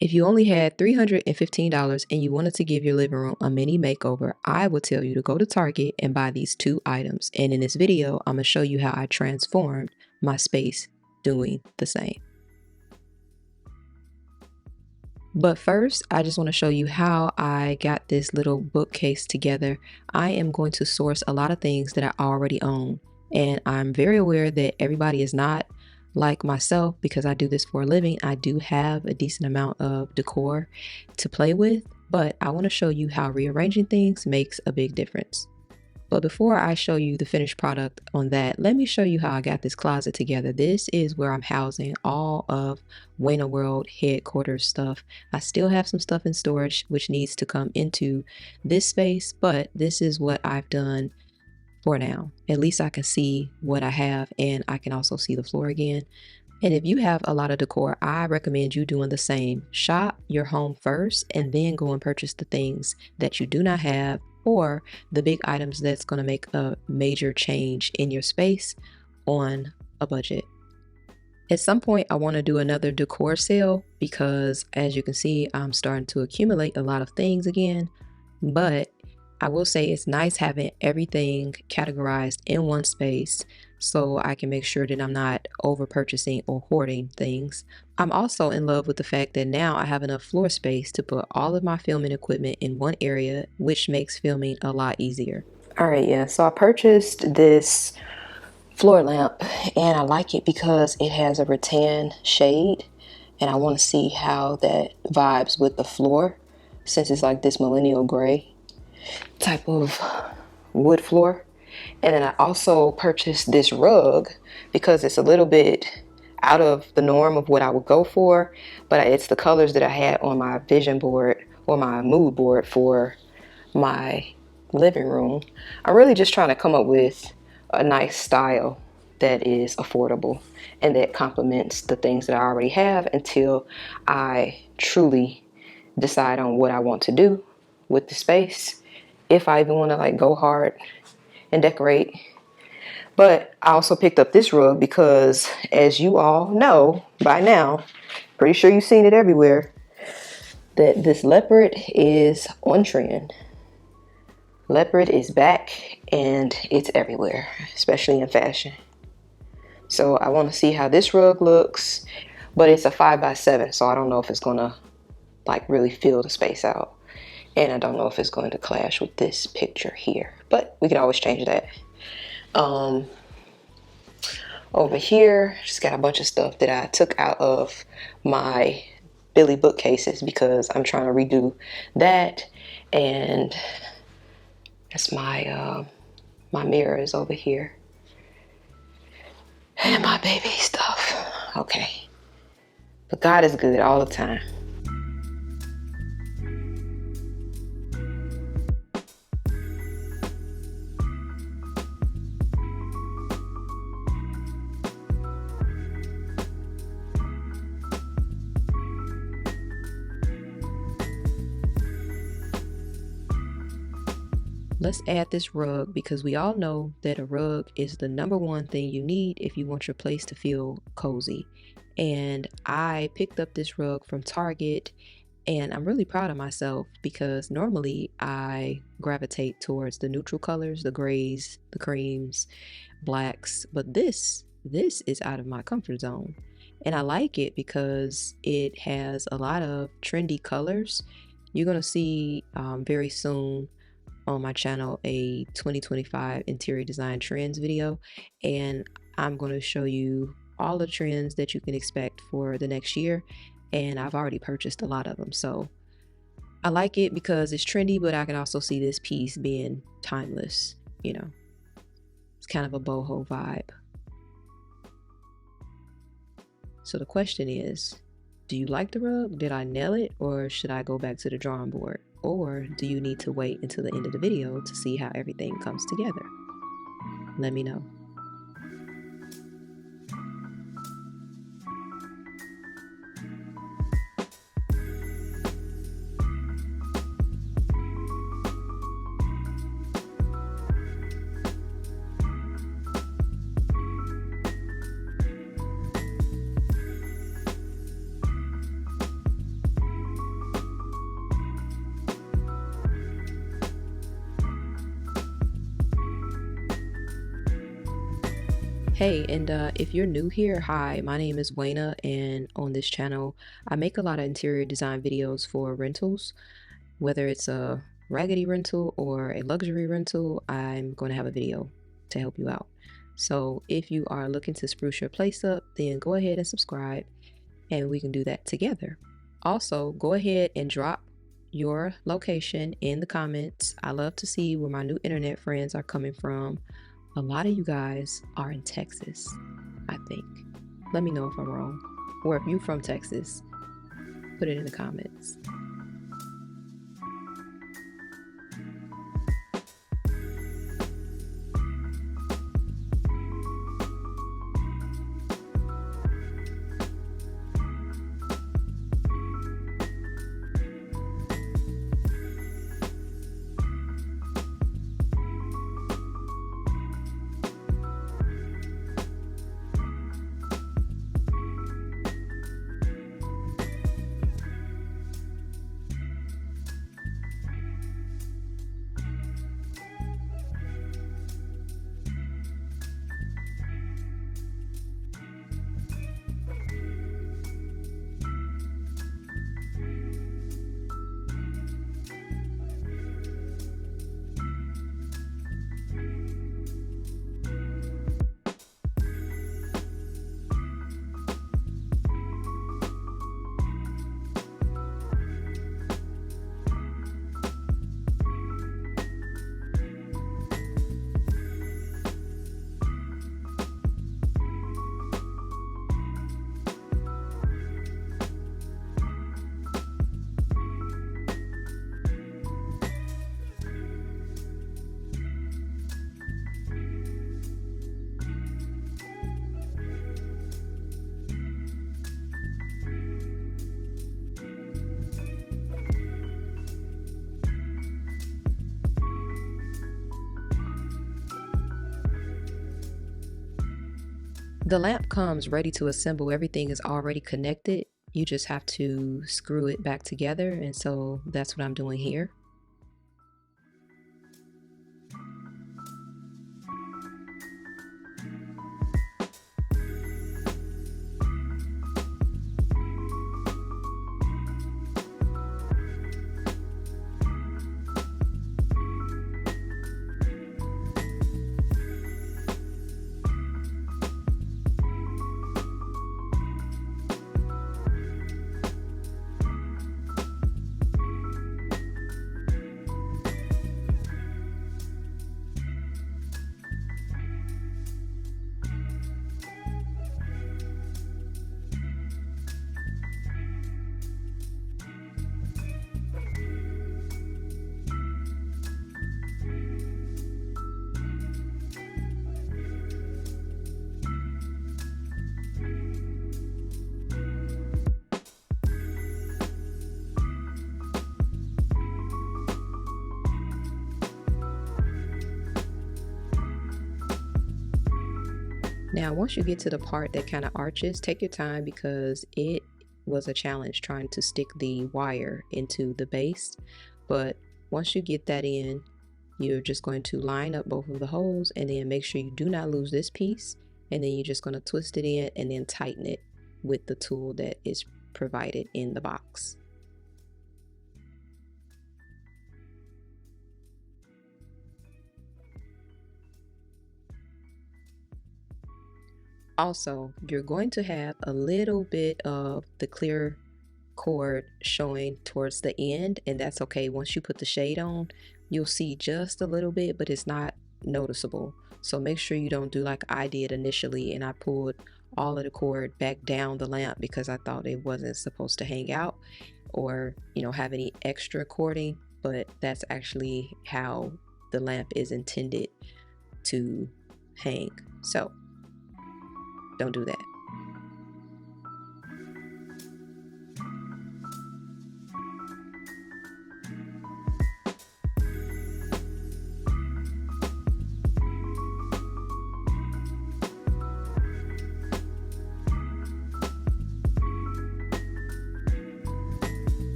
If you only had $315 and you wanted to give your living room a mini makeover, I would tell you to go to Target and buy these 2 items. And in this video, I'm going to show you how I transformed my space doing the same. But first, I just want to show you how I got this little bookcase together. I am going to source a lot of things that I already own. And I'm very aware that everybody is not like myself because I do this for a living. I do have a decent amount of decor to play with, but I want to show you how rearranging things makes a big difference. But before I show you the finished product on that, let me show you how I got this closet together. This is where I'm housing all of Waynaworld headquarters stuff. I still have some stuff in storage which needs to come into this space, but this is what I've done for now. At least I can see what I have, and I can also see the floor again. And if you have a lot of decor, I recommend you doing the same. Shop your home first and then go and purchase the things that you do not have or the big items that's going to make a major change in your space on a budget. At some point, I want to do another decor sale because as you can see, I'm starting to accumulate a lot of things again, but I will say it's nice having everything categorized in one space so I can make sure that I'm not over purchasing or hoarding things. I'm also in love with the fact that now I have enough floor space to put all of my filming equipment in one area, which makes filming a lot easier. All right, yeah, so I purchased this floor lamp and I like it because it has a rattan shade and I want to see how that vibes with the floor since it's like this millennial gray type of wood floor. And then I also purchased this rug because it's a little bit out of the norm of what I would go for, but it's the colors that I had on my vision board or my mood board for my living room. I'm really just trying to come up with a nice style that is affordable and that complements the things that I already have until I truly decide on what I want to do with the space, if I even want to like go hard and decorate. But I also picked up this rug because, as you all know by now, pretty sure you've seen it everywhere, that this leopard is on trend. Leopard is back and it's everywhere, especially in fashion. So I want to see how this rug looks, but it's a 5x7, so I don't know if it's gonna like really fill the space out. And I don't know if it's going to clash with this picture here, but we can always change that. Over here, just got a bunch of stuff that I took out of my Billy bookcases because I'm trying to redo that. And that's my my mirror is over here. And my baby stuff. Okay. But God is good all the time. Let's add this rug because we all know that a rug is the #1 thing you need if you want your place to feel cozy. And I picked up this rug from Target and I'm really proud of myself because normally I gravitate towards the neutral colors, the grays, the creams, blacks, but this is out of my comfort zone. And I like it because it has a lot of trendy colors. You're going to see very soon on my channel a 2025 interior design trends video, and I'm going to show you all the trends that you can expect for the next year, and I've already purchased a lot of them. So I like it because it's trendy, but I can also see this piece being timeless, you know. It's kind of a boho vibe. So the question is, do you like the rug? Did I nail it, or should I go back to the drawing board? Or do you need to wait until the end of the video to see how everything comes together? Let me know. Hey, and if you're new here, hi, my name is Wayna, and on this channel, I make a lot of interior design videos for rentals. Whether it's a raggedy rental or a luxury rental, I'm going to have a video to help you out. So if you are looking to spruce your place up, then go ahead and subscribe, and we can do that together. Also, go ahead and drop your location in the comments. I love to see where my new internet friends are coming from. A lot of you guys are in Texas, I think. Let me know if I'm wrong. Or if you're from Texas, put it in the comments. The lamp comes ready to assemble. Everything is already connected. You just have to screw it back together, and so that's what I'm doing here. Now, once you get to the part that kind of arches, take your time because it was a challenge trying to stick the wire into the base. But once you get that in, you're just going to line up both of the holes and then make sure you do not lose this piece. And then you're just going to twist it in and then tighten it with the tool that is provided in the box. Also, you're going to have a little bit of the clear cord showing towards the end, and that's okay. Once you put the shade on, you'll see just a little bit, but it's not noticeable. So make sure you don't do like I did initially, and I pulled all of the cord back down the lamp because I thought it wasn't supposed to hang out or, you know, have any extra cording, but that's actually how the lamp is intended to hang. So don't do that.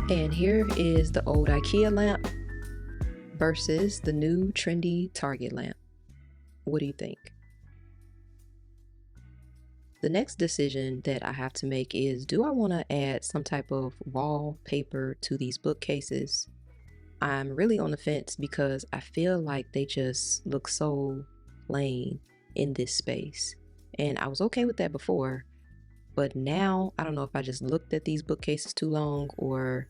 And here is the old IKEA lamp versus the new trendy Target lamp. What do you think? The next decision that I have to make is, do I want to add some type of wallpaper to these bookcases? I'm really on the fence because I feel like they just look so plain in this space. And I was okay with that before, but now I don't know if I just looked at these bookcases too long or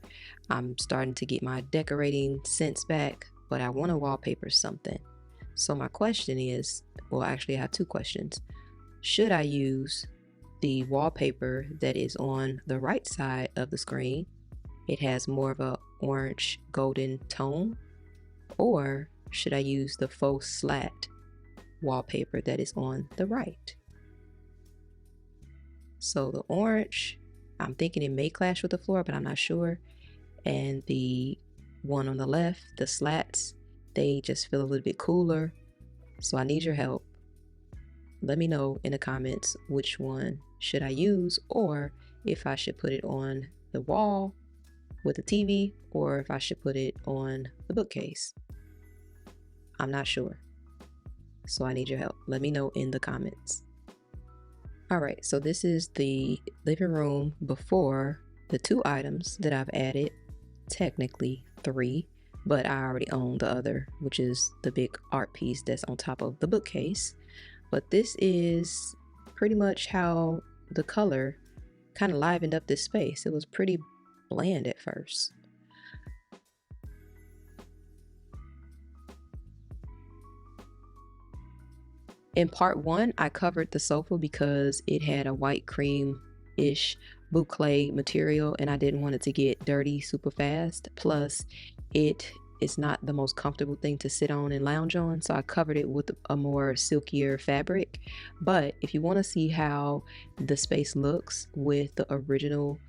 I'm starting to get my decorating sense back, but I want to wallpaper something. So my question is, well, actually I have two questions. Should I use the wallpaper that is on the right side of the screen? It has more of a orange golden tone. Or should I use the faux slat wallpaper that is on the right? So the orange, I'm thinking it may clash with the floor, but I'm not sure. And the one on the left, the slats, they just feel a little bit cooler. So I need your help. Let me know in the comments which one should I use, or if I should put it on the wall with the TV, or if I should put it on the bookcase. I'm not sure. So I need your help. Let me know in the comments. All right, so this is the living room before the two items that I've added, technically three, but I already own the other, which is the big art piece that's on top of the bookcase. But this is pretty much how the color kind of livened up this space. It was pretty bland at first. In part one, I covered the sofa because it had a white cream-ish boucle material and I didn't want it to get dirty super fast. Plus, it is not the most comfortable thing to sit on and lounge on, so I covered it with a more silkier fabric. But if you want to see how the space looks with the original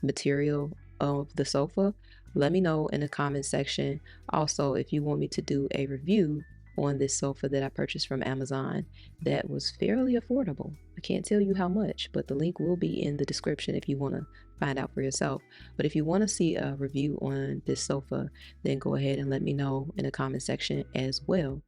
material of the sofa, let me know in the comment section. Also, if you want me to do a review on this sofa that I purchased from Amazon that was fairly affordable. I can't tell you how much, but the link will be in the description if you want to find out for yourself. But if you want to see a review on this sofa, then go ahead and let me know in the comment section as well.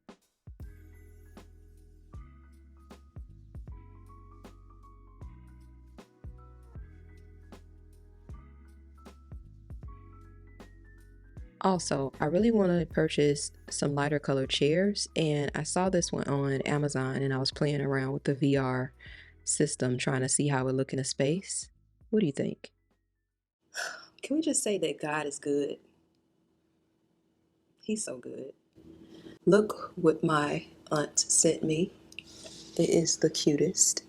Also, I really want to purchase some lighter colored chairs, and I saw this one on Amazon and I was playing around with the VR system trying to see how it would look in a space. What do you think? Can we just say that God is good? He's so good. Look what my aunt sent me. It is the cutest.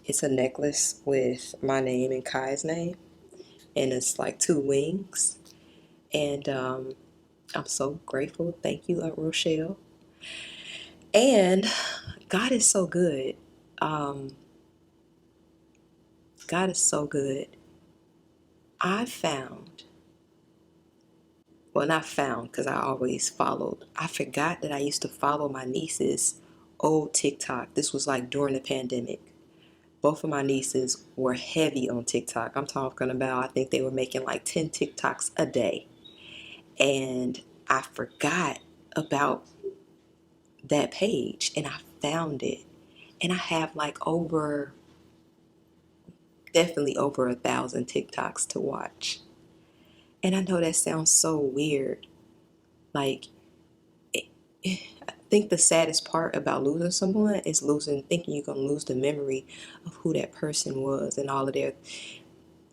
It's a necklace with my name and Kai's name, and it's like two wings. And I'm so grateful. Thank you, Aunt Rochelle. And God is so good. Um, God is so good. I found, well, not found because I always followed. I forgot that I used to follow my niece's old TikTok. This was like during the pandemic. Both of my nieces were heavy on TikTok. I'm talking about, I think they were making like 10 TikToks a day. And I forgot about that page and I found it. And I have like definitely over 1,000 TikToks to watch. And I know that sounds so weird. Like, I think the saddest part about losing someone is thinking you're gonna lose the memory of who that person was and all of their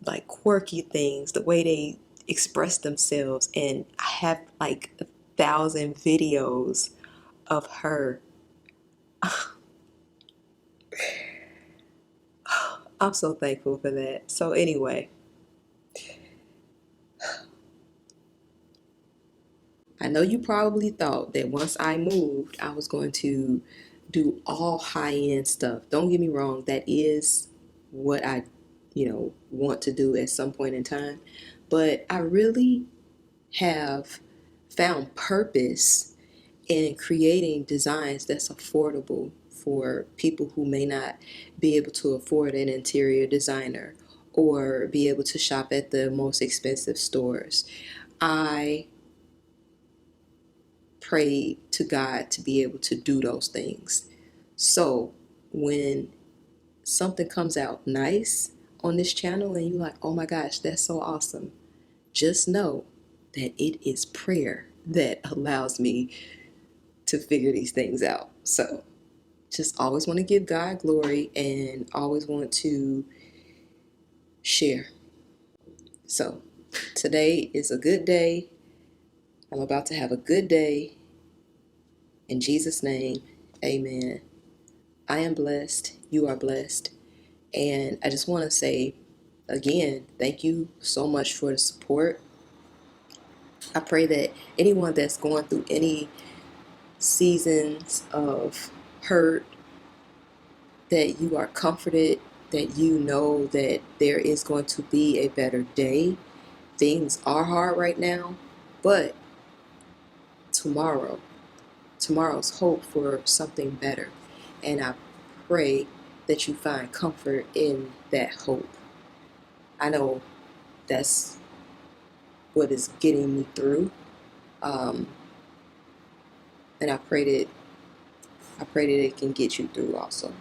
like quirky things, the way they express themselves. And I have like 1,000 videos of her. I'm so thankful for that. So anyway, I know you probably thought that once I moved, I was going to do all high-end stuff. Don't get me wrong, that is what I, want to do at some point in time. But I really have found purpose in creating designs that's affordable for people who may not be able to afford an interior designer or be able to shop at the most expensive stores. I prayed to God to be able to do those things. So when something comes out nice on this channel and you're like, oh my gosh, that's so awesome, just know that it is prayer that allows me to figure these things out. So just always want to give God glory and always want to share. So today is a good day. I'm about to have a good day. In Jesus' name, amen. I am blessed. You are blessed. And I just want to say again, thank you so much for the support. I pray that anyone that's going through any seasons of hurt, that you are comforted, that you know that there is going to be a better day. Things are hard right now, but tomorrow's hope for something better. And I pray that you find comfort in that hope. I know that's what is getting me through. And I pray that it can get you through also.